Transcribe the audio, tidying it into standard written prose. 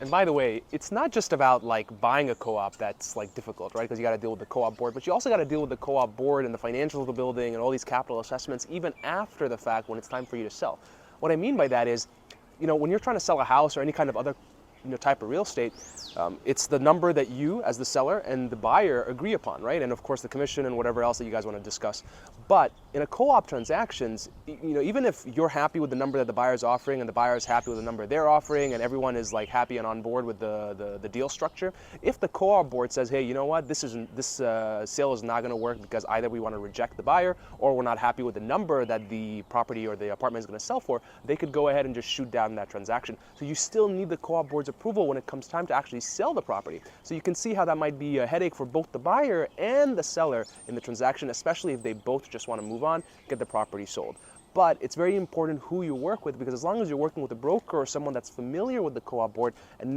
And by the way, it's not just about like buying a co-op that's like difficult, right? Because you got to deal with the co-op board, but you also got to deal with the co-op board and the financials of the building and all these capital assessments even after the fact when it's time for you to sell. What I mean by that is, when you're trying to sell a house or any kind of other type of real estate, it's the number that you as the seller and the buyer agree upon, right? And of course the commission and whatever else that you guys want to discuss. But in a co-op transactions, even if you're happy with the number that the buyer is offering and the buyer is happy with the number they're offering and everyone is like happy and on board with the deal structure, if the co-op board says, hey, you know what, this sale is not going to work because either we want to reject the buyer or we're not happy with the number that the property or the apartment is going to sell for, they could go ahead and just shoot down that transaction. So you still need the co-op board's approval when it comes time to actually sell the property. So you can see how that might be a headache for both the buyer and the seller in the transaction, especially if they both just want to move on, get the property sold. But it's very important who you work with, because as long as you're working with a broker or someone that's familiar with the co-op board and